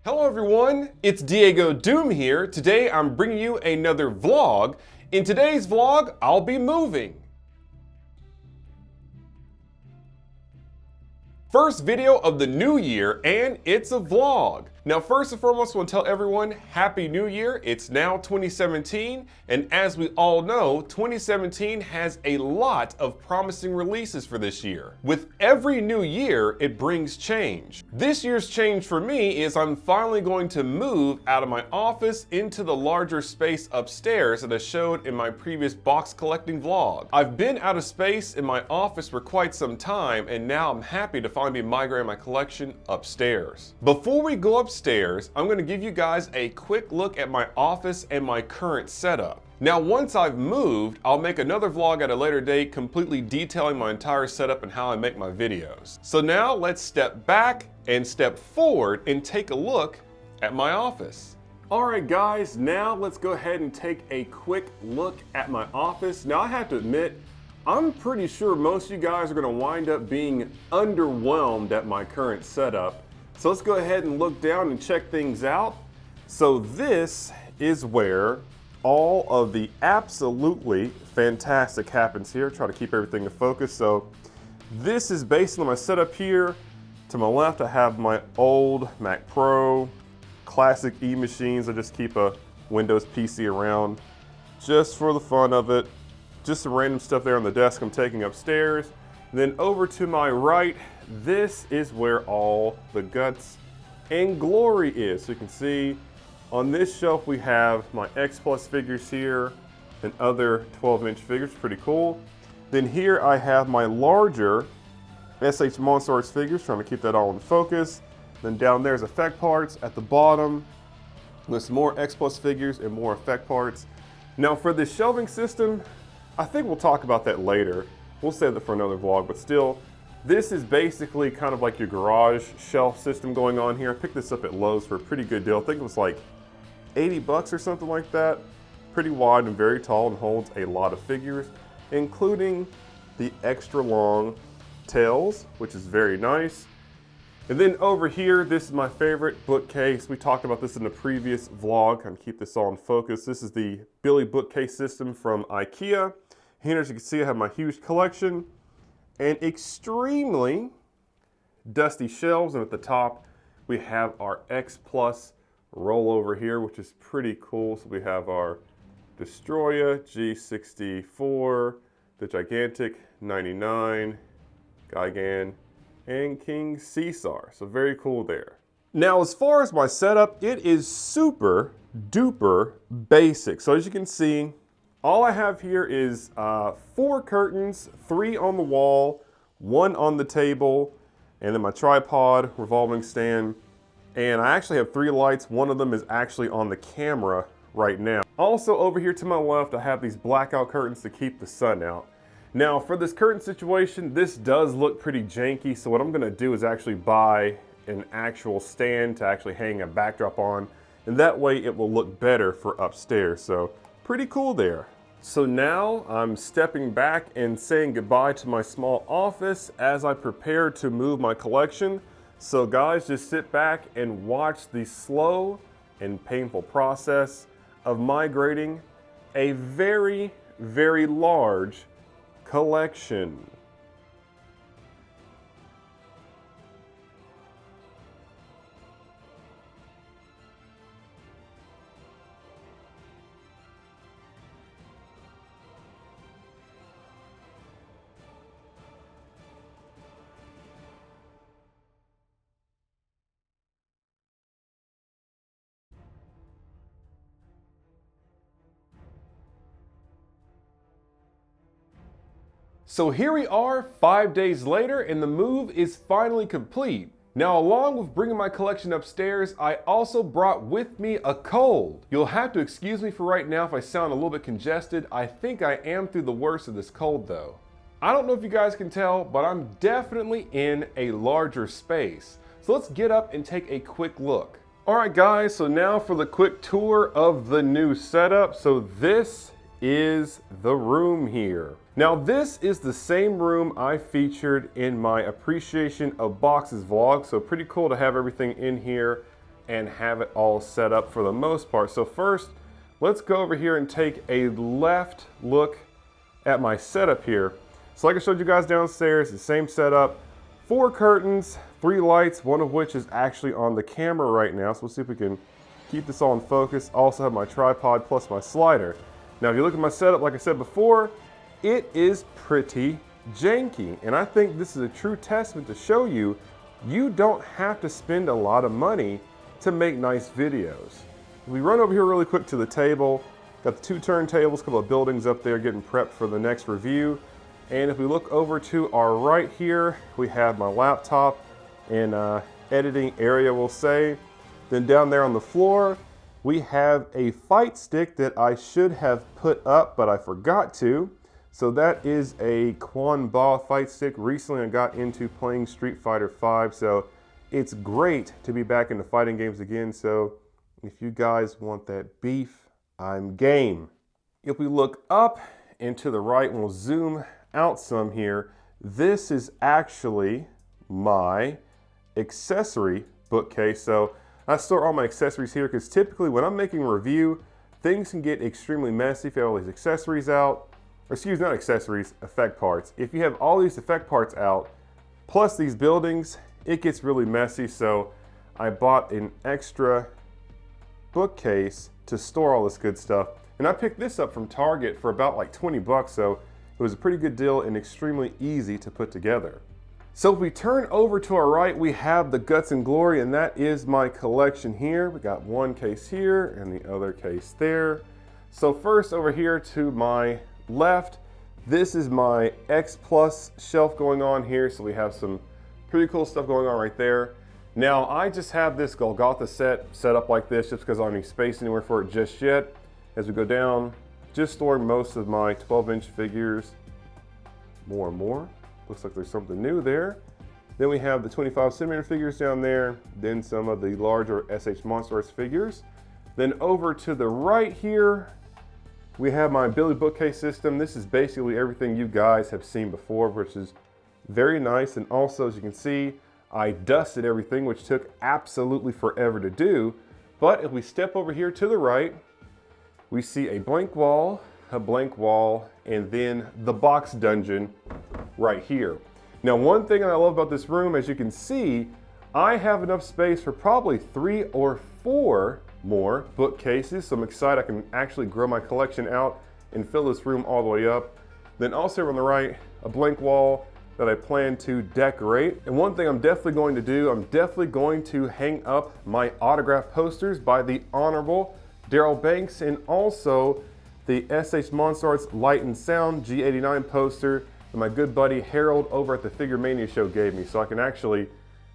Hello everyone, it's DiegoDoom here. Today I'm bringing you another vlog. In today's vlog, I'll be moving. First video of the new year, and it's a vlog. Now first and foremost, I want to tell everyone Happy New Year. It's now 2017, and as we all know, 2017 has a lot of promising releases for this year. With every new year, it brings change. This year's change for me is I'm finally going to move out of my office into the larger space upstairs that I showed in my previous box collecting vlog. I've been out of space in my office for quite some time, and now I'm happy to finally be migrating my collection upstairs. Before we go upstairs, I'm going to give you guys a quick look at my office and my current setup. Now once I've moved, I'll make another vlog at a later date completely detailing my entire setup and how I make my videos. So now let's step back and step forward and take a look at my office. Alright guys, now let's go ahead and take a quick look at my office. Now I have to admit, I'm pretty sure most of you guys are going to wind up being underwhelmed at my current setup. So let's go ahead and look down and check things out. So this is where all of the absolutely fantastic happens here. Try to keep everything in focus. So this is based on my setup here. To my left I have my old Mac Pro, classic E-machines. I just keep a Windows PC around just for the fun of it. Just some random stuff there on the desk I'm taking upstairs. And then over to my right, this is where all the guts and glory is. So you can see on this shelf we have my X Plus figures here and other 12-inch figures, pretty cool. Then here I have my larger S.H.MonsterArts figures, trying to keep that all in focus. Then down there's effect parts. At the bottom, there's some more X Plus figures and more effect parts. Now for the shelving system, I think we'll talk about that later. We'll save that for another vlog, but still, this is basically kind of like your garage shelf system going on here. I picked this up at Lowe's for a pretty good deal. I think it was like 80 bucks or something like that. Pretty wide and very tall and holds a lot of figures, including the extra long tails, which is very nice. And then over here, this is my favorite bookcase. We talked about this in the previous vlog. I'm keep this all in focus. This is the Billy bookcase system from IKEA. Here, as you can see, I have my huge collection and extremely dusty shelves. And at the top, we have our X Plus rollover here, which is pretty cool. So we have our Destroyer G64, the Gigantic 99, Gigan, and King Caesar. So very cool there. Now as far as my setup, it is super duper basic. So as you can see, all I have here is 4 curtains, 3 on the wall, 1 on the table, and then my tripod, revolving stand. And I actually have 3 lights. One of them is actually on the camera right now. Also over here to my left, I have these blackout curtains to keep the sun out. Now for this curtain situation, this does look pretty janky, so what I'm gonna do is actually buy an actual stand to actually hang a backdrop on, and that way it will look better for upstairs. So pretty cool there. So now I'm stepping back and saying goodbye to my small office as I prepare to move my collection. So guys, just sit back and watch the slow and painful process of migrating a very, very large collection. So here we are 5 days later, and the move is finally complete. Now along with bringing my collection upstairs, I also brought with me a cold. You'll have to excuse me for right now if I sound a little bit congested. I think I am through the worst of this cold though. I don't know if you guys can tell, but I'm definitely in a larger space. So let's get up and take a quick look. Alright guys, so now for the quick tour of the new setup. So this is the room here. Now this is the same room I featured in my Appreciation of Boxes vlog, so pretty cool to have everything in here and have it all set up for the most part. So first, let's go over here and take a left look at my setup here. So like I showed you guys downstairs, the same setup, 4 curtains, 3 lights, one of which is actually on the camera right now. So we'll see if we can keep this all in focus. Also have my tripod plus my slider. Now if you look at my setup, like I said before, it is pretty janky. And I think this is a true testament to show you, you don't have to spend a lot of money to make nice videos. We run over here really quick to the table. Got the 2 turntables, a couple of buildings up there getting prepped for the next review. And if we look over to our right here, we have my laptop and editing area, we'll say. Then down there on the floor, we have a fight stick that I should have put up, but I forgot to. So that is a Quan Ba fight stick. Recently I got into playing Street Fighter V, so it's great to be back into fighting games again. So if you guys want that beef, I'm game. If we look up and to the right, and we'll zoom out some here, this is actually my accessory bookcase. So I store all my accessories here because typically when I'm making a review, things can get extremely messy if you have all these accessories out. Or excuse me, not accessories, effect parts. If you have all these effect parts out, plus these buildings, it gets really messy. So I bought an extra bookcase to store all this good stuff. And I picked this up from Target for about like 20 bucks. So it was a pretty good deal and extremely easy to put together. So if we turn over to our right, we have the Guts and Glory, and that is my collection here. We got one case here and the other case there. So first over here to my left, this is my X Plus shelf going on here. So we have some pretty cool stuff going on right there. Now I just have this Golgotha set up like this just because I don't need space anywhere for it just yet. As we go down, just storing most of my 12-inch figures, more and more. Looks like there's something new there. Then we have the 25cm figures down there, then some of the larger S.H.MonsterArts figures. Then over to the right here, we have my Billy bookcase system. This is basically everything you guys have seen before, which is very nice. And also, as you can see, I dusted everything, which took absolutely forever to do. But if we step over here to the right, we see a blank wall, and then the box dungeon right here. Now, one thing I love about this room, as you can see, I have enough space for probably 3 or 4 more bookcases. So I'm excited I can actually grow my collection out and fill this room all the way up. Then also on the right, a blank wall that I plan to decorate. And one thing I'm definitely going to do, I'm definitely going to hang up my autograph posters by the Honorable Daryl Banks, and also the S.H.MonsterArts Light and Sound G89 poster that my good buddy Harold over at the Figure Mania show gave me, so I can actually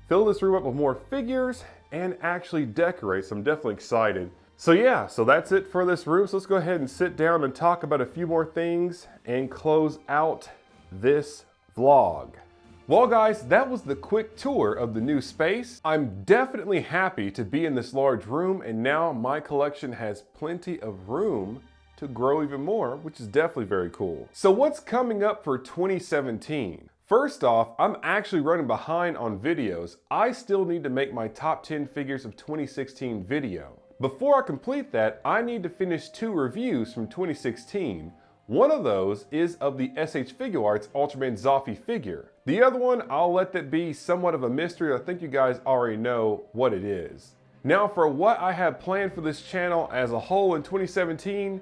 fill this room up with more figures and actually decorate. So I'm definitely excited. So yeah, so that's it for this room. So let's go ahead and sit down and talk about a few more things and close out this vlog. Well guys, that was the quick tour of the new space. I'm definitely happy to be in this large room, and now my collection has plenty of room to grow even more, which is definitely very cool. So what's coming up for 2017? First off, I'm actually running behind on videos. I still need to make my top 10 figures of 2016 video. Before I complete that, I need to finish 2 reviews from 2016. One of those is of the s.h.figuarts Ultraman Zoffy figure. The other one, I'll let that be somewhat of a mystery. I think you guys already know what it is. Now for what I have planned for this channel as a whole in 2017,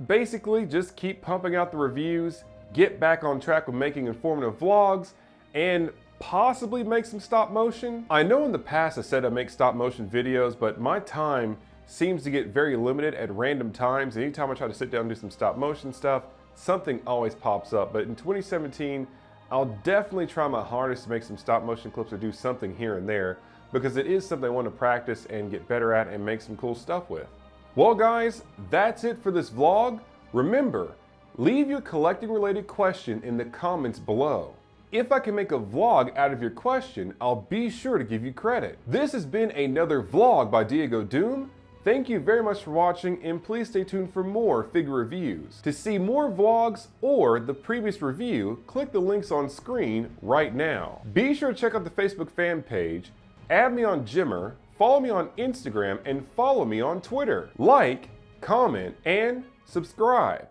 basically just keep pumping out the reviews, get back on track with making informative vlogs, and possibly make some stop motion. I know in the past I said I'd make stop motion videos, but my time seems to get very limited at random times. Anytime I try to sit down and do some stop motion stuff, something always pops up. But in 2017, I'll definitely try my hardest to make some stop motion clips or do something here and there, because it is something I want to practice and get better at and make some cool stuff with. Well guys, that's it for this vlog. Remember, leave your collecting related question in the comments below. If I can make a vlog out of your question, I'll be sure to give you credit. This has been another vlog by DiegoDoom. Thank you very much for watching, and please stay tuned for more figure reviews. To see more vlogs or the previous review, click the links on screen right now. Be sure to check out the Facebook fan page, add me on Gemr, follow me on Instagram and follow me on Twitter. Like, comment, and subscribe.